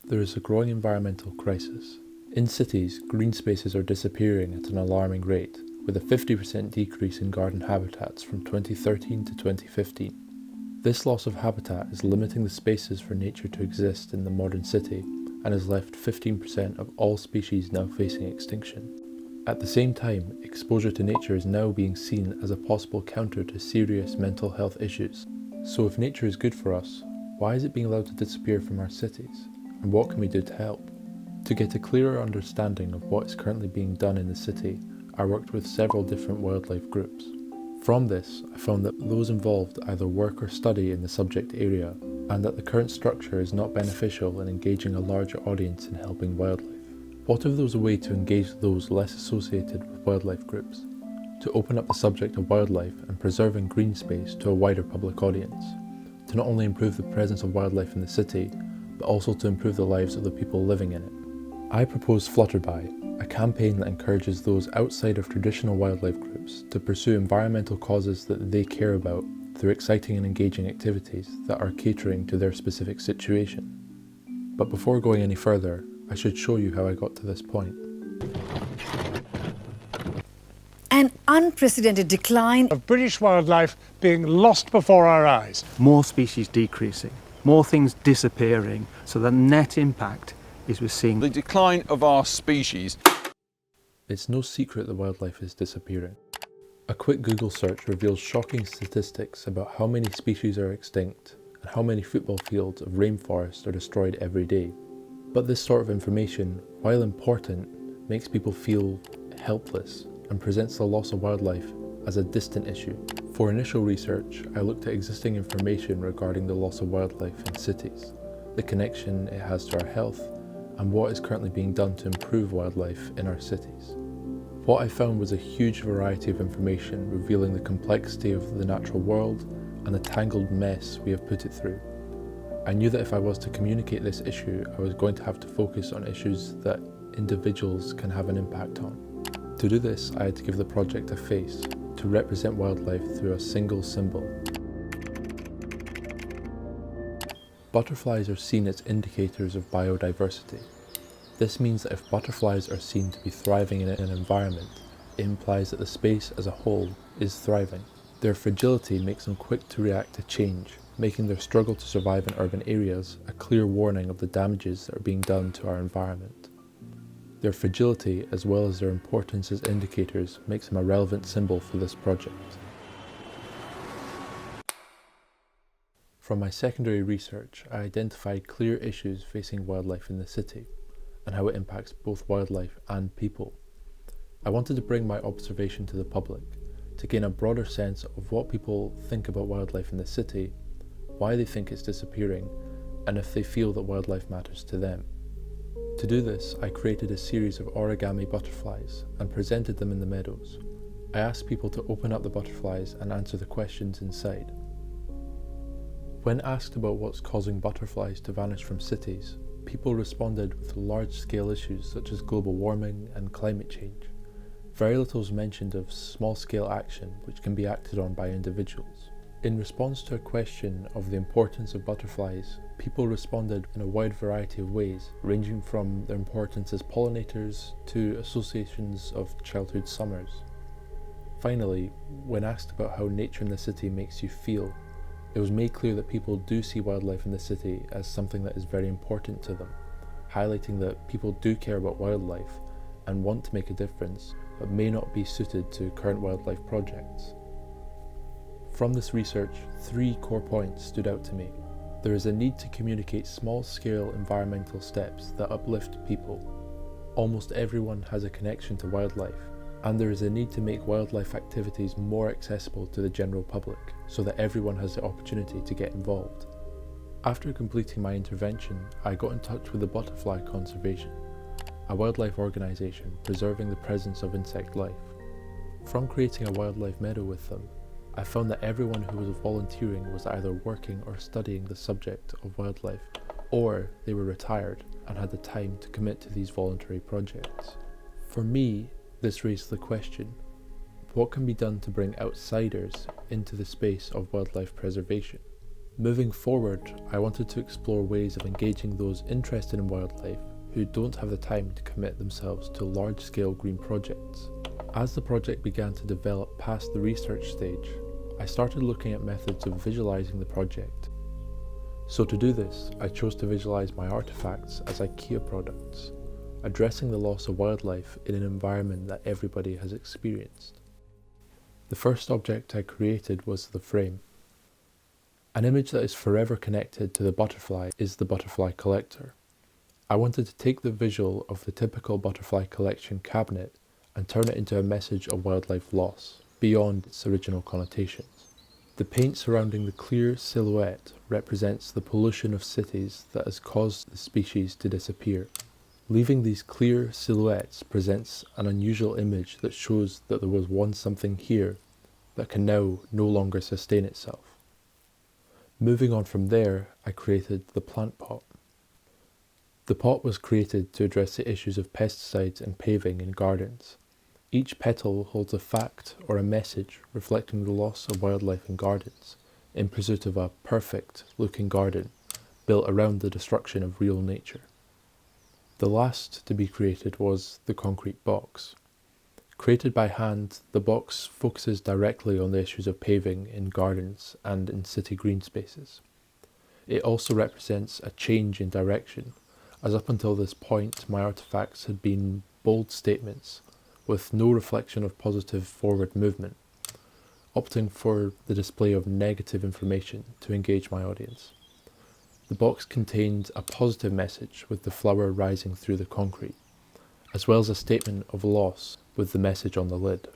There is a growing environmental crisis. In cities, green spaces are disappearing at an alarming rate, with a 50% decrease in garden habitats from 2013 to 2015. This loss of habitat is limiting the spaces for nature to exist in the modern city and has left 15% of all species now facing extinction. At the same time, exposure to nature is now being seen as a possible counter to serious mental health issues. So if nature is good for us, why is it being allowed to disappear from our cities? And what can we do to help? To get a clearer understanding of what is currently being done in the city, I worked with several different wildlife groups. From this, I found that those involved either work or study in the subject area, and that the current structure is not beneficial in engaging a larger audience in helping wildlife. What if there was a way to engage those less associated with wildlife groups? To open up the subject of wildlife and preserving green space to a wider public audience? To not only improve the presence of wildlife in the city, but also to improve the lives of the people living in it. I propose Flutter Bye, a campaign that encourages those outside of traditional wildlife groups to pursue environmental causes that they care about through exciting and engaging activities that are catering to their specific situation. But before going any further, I should show you how I got to this point. An unprecedented decline of British wildlife being lost before our eyes. More species decreasing, more things disappearing, so the net impact is we're seeing the decline of our species. It's no secret that wildlife is disappearing. A quick Google search reveals shocking statistics about how many species are extinct and how many football fields of rainforest are destroyed every day. But this sort of information, while important, makes people feel helpless and presents the loss of wildlife as a distant issue. For initial research, I looked at existing information regarding the loss of wildlife in cities, the connection it has to our health, and what is currently being done to improve wildlife in our cities. What I found was a huge variety of information revealing the complexity of the natural world and the tangled mess we have put it through. I knew that if I was to communicate this issue, I was going to have to focus on issues that individuals can have an impact on. To do this, I had to give the project a face, to represent wildlife through a single symbol. Butterflies are seen as indicators of biodiversity. This means that if butterflies are seen to be thriving in an environment, it implies that the space as a whole is thriving. Their fragility makes them quick to react to change, making their struggle to survive in urban areas a clear warning of the damages that are being done to our environment. Their fragility, as well as their importance as indicators, makes them a relevant symbol for this project. From my secondary research, I identified clear issues facing wildlife in the city, and how it impacts both wildlife and people. I wanted to bring my observation to the public, to gain a broader sense of what people think about wildlife in the city, why they think it's disappearing, and if they feel that wildlife matters to them. To do this, I created a series of origami butterflies and presented them in the meadows. I asked people to open up the butterflies and answer the questions inside. When asked about what's causing butterflies to vanish from cities, people responded with large-scale issues such as global warming and climate change. Very little was mentioned of small-scale action which can be acted on by individuals. In response to a question of the importance of butterflies, people responded in a wide variety of ways, ranging from their importance as pollinators to associations of childhood summers. Finally, when asked about how nature in the city makes you feel, it was made clear that people do see wildlife in the city as something that is very important to them, highlighting that people do care about wildlife and want to make a difference, but may not be suited to current wildlife projects. From this research, 3 core points stood out to me. There is a need to communicate small-scale environmental steps that uplift people. Almost everyone has a connection to wildlife, and there is a need to make wildlife activities more accessible to the general public, so that everyone has the opportunity to get involved. After completing my intervention, I got in touch with the Butterfly Conservation, a wildlife organisation preserving the presence of insect life. From creating a wildlife meadow with them, I found that everyone who was volunteering was either working or studying the subject of wildlife, or they were retired and had the time to commit to these voluntary projects. For me, this raised the question, what can be done to bring outsiders into the space of wildlife preservation? Moving forward, I wanted to explore ways of engaging those interested in wildlife who don't have the time to commit themselves to large-scale green projects. As the project began to develop past the research stage, I started looking at methods of visualizing the project. So to do this, I chose to visualize my artifacts as IKEA products, addressing the loss of wildlife in an environment that everybody has experienced. The first object I created was the frame. An image that is forever connected to the butterfly is the butterfly collector. I wanted to take the visual of the typical butterfly collection cabinet and turn it into a message of wildlife loss, beyond its original connotations. The paint surrounding the clear silhouette represents the pollution of cities that has caused the species to disappear. Leaving these clear silhouettes presents an unusual image that shows that there was once something here that can now no longer sustain itself. Moving on from there, I created the plant pot. The pot was created to address the issues of pesticides and paving in gardens. Each petal holds a fact or a message reflecting the loss of wildlife in gardens, in pursuit of a perfect looking garden built around the destruction of real nature. The last to be created was the concrete box. Created by hand, the box focuses directly on the issues of paving in gardens and in city green spaces. It also represents a change in direction, as up until this point my artifacts had been bold statements with no reflection of positive forward movement, opting for the display of negative information to engage my audience. The box contained a positive message with the flower rising through the concrete, as well as a statement of loss with the message on the lid.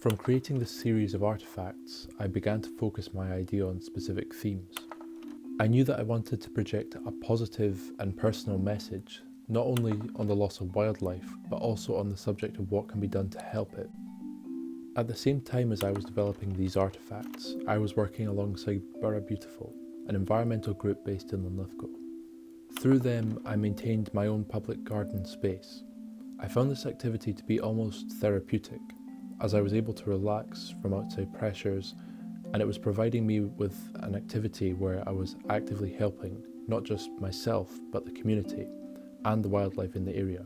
From creating this series of artifacts, I began to focus my idea on specific themes. I knew that I wanted to project a positive and personal message, not only on the loss of wildlife, but also on the subject of what can be done to help it. At the same time as I was developing these artifacts, I was working alongside Borough Beautiful, an environmental group based in Linlithgow. Through them, I maintained my own public garden space. I found this activity to be almost therapeutic, as I was able to relax from outside pressures, and it was providing me with an activity where I was actively helping not just myself but the community and the wildlife in the area,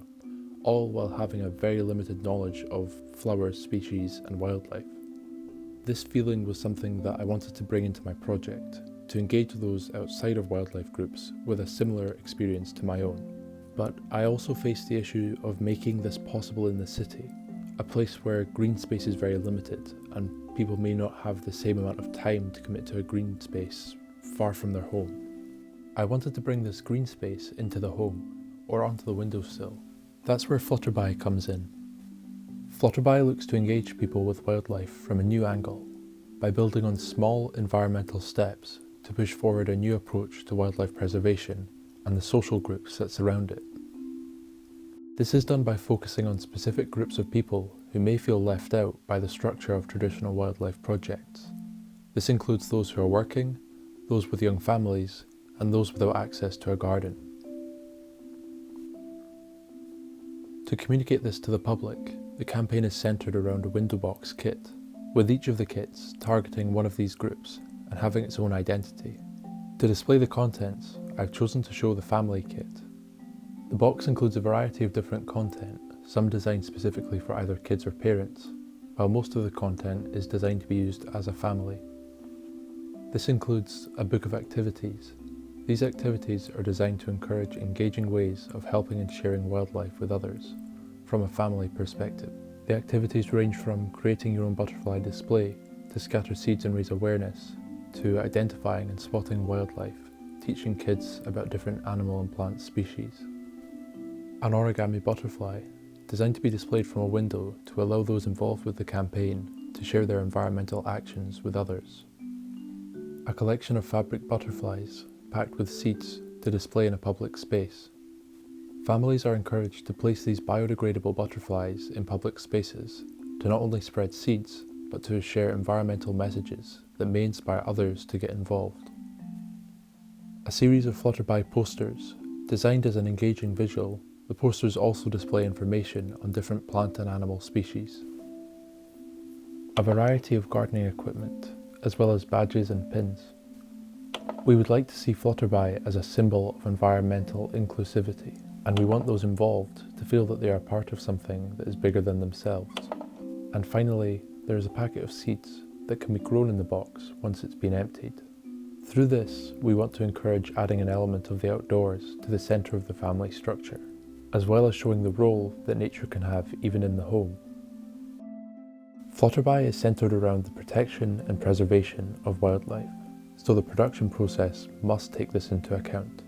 all while having a very limited knowledge of flowers, species and wildlife. This feeling was something that I wanted to bring into my project, to engage those outside of wildlife groups with a similar experience to my own. But I also faced the issue of making this possible in the city, a place where green space is very limited and people may not have the same amount of time to commit to a green space far from their home. I wanted to bring this green space into the home or onto the windowsill. That's where Flutter Bye comes in. Flutter Bye looks to engage people with wildlife from a new angle by building on small environmental steps to push forward a new approach to wildlife preservation and the social groups that surround it. This is done by focusing on specific groups of people who may feel left out by the structure of traditional wildlife projects. This includes those who are working, those with young families, and those without access to a garden. To communicate this to the public, the campaign is centred around a window box kit, with each of the kits targeting one of these groups and having its own identity. To display the contents, I've chosen to show the family kit. The box includes a variety of different content, some designed specifically for either kids or parents, while most of the content is designed to be used as a family. This includes a book of activities. These activities are designed to encourage engaging ways of helping and sharing wildlife with others, from a family perspective. The activities range from creating your own butterfly display, to scatter seeds and raise awareness, to identifying and spotting wildlife, teaching kids about different animal and plant species. An origami butterfly, designed to be displayed from a window to allow those involved with the campaign to share their environmental actions with others. A collection of fabric butterflies, packed with seeds to display in a public space. Families are encouraged to place these biodegradable butterflies in public spaces to not only spread seeds, but to share environmental messages that may inspire others to get involved. A series of Flutter Bye posters, designed as an engaging visual. The posters also display information on different plant and animal species. A variety of gardening equipment, as well as badges and pins. We would like to see Flutter Bye as a symbol of environmental inclusivity, and we want those involved to feel that they are part of something that is bigger than themselves. And finally, there is a packet of seeds that can be grown in the box once it's been emptied. Through this, we want to encourage adding an element of the outdoors to the centre of the family structure, as well as showing the role that nature can have even in the home. Flutter Bye is centred around the protection and preservation of wildlife, so the production process must take this into account.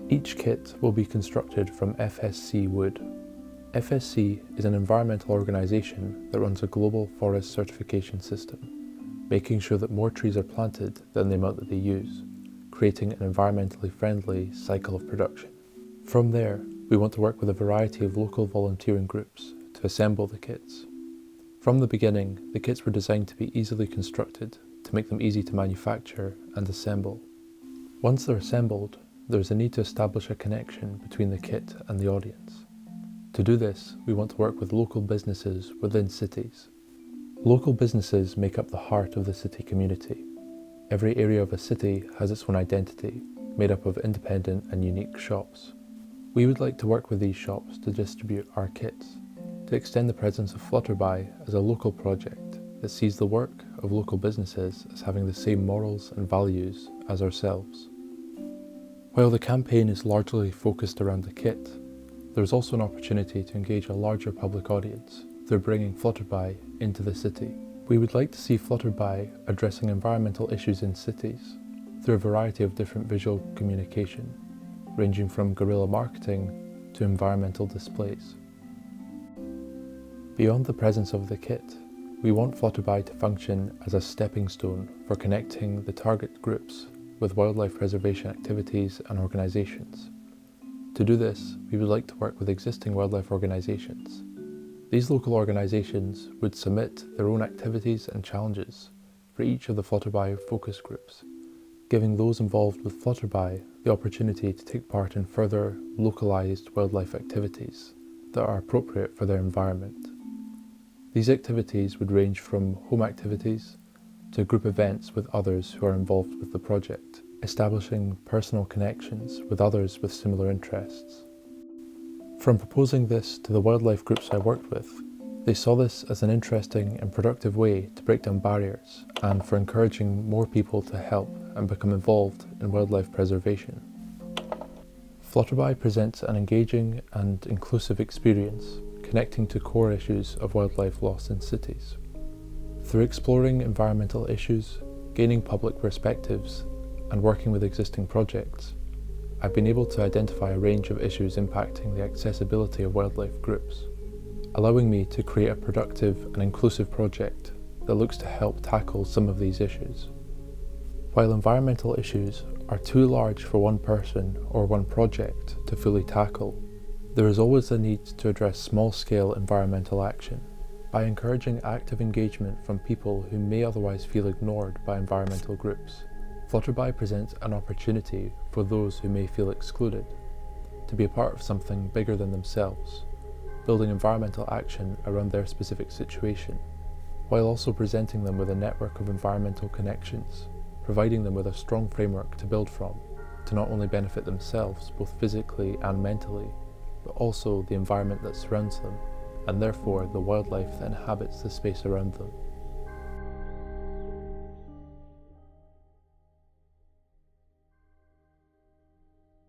Each kit will be constructed from FSC wood. FSC is an environmental organisation that runs a global forest certification system, making sure that more trees are planted than the amount that they use, creating an environmentally friendly cycle of production. From there, we want to work with a variety of local volunteering groups to assemble the kits. From the beginning, the kits were designed to be easily constructed to make them easy to manufacture and assemble. Once they're assembled, there's a need to establish a connection between the kit and the audience. To do this, we want to work with local businesses within cities. Local businesses make up the heart of the city community. Every area of a city has its own identity, made up of independent and unique shops. We would like to work with these shops to distribute our kits, to extend the presence of Flutter Bye as a local project that sees the work of local businesses as having the same morals and values as ourselves. While the campaign is largely focused around the kit, there is also an opportunity to engage a larger public audience through bringing Flutter Bye into the city. We would like to see Flutter Bye addressing environmental issues in cities through a variety of different visual communication, ranging from guerrilla marketing to environmental displays. Beyond the presence of the kit, we want Flutter Bye to function as a stepping stone for connecting the target groups with wildlife preservation activities and organisations. To do this, we would like to work with existing wildlife organisations. These local organisations would submit their own activities and challenges for each of the Flutter Bye focus groups, giving those involved with Flutter Bye the opportunity to take part in further localised wildlife activities that are appropriate for their environment. These activities would range from home activities to group events with others who are involved with the project, establishing personal connections with others with similar interests. From proposing this to the wildlife groups I worked with, they saw this as an interesting and productive way to break down barriers and for encouraging more people to help and become involved in wildlife preservation. Flutter Bye presents an engaging and inclusive experience connecting to core issues of wildlife loss in cities. Through exploring environmental issues, gaining public perspectives, and working with existing projects, I've been able to identify a range of issues impacting the accessibility of wildlife groups. allowing me to create a productive and inclusive project that looks to help tackle some of these issues. While environmental issues are too large for one person or one project to fully tackle, there is always a need to address small-scale environmental action by encouraging active engagement from people who may otherwise feel ignored by environmental groups. Flutter Bye presents an opportunity for those who may feel excluded to be a part of something bigger than themselves, building environmental action around their specific situation, while also presenting them with a network of environmental connections, providing them with a strong framework to build from, to not only benefit themselves both physically and mentally, but also the environment that surrounds them, and therefore the wildlife that inhabits the space around them.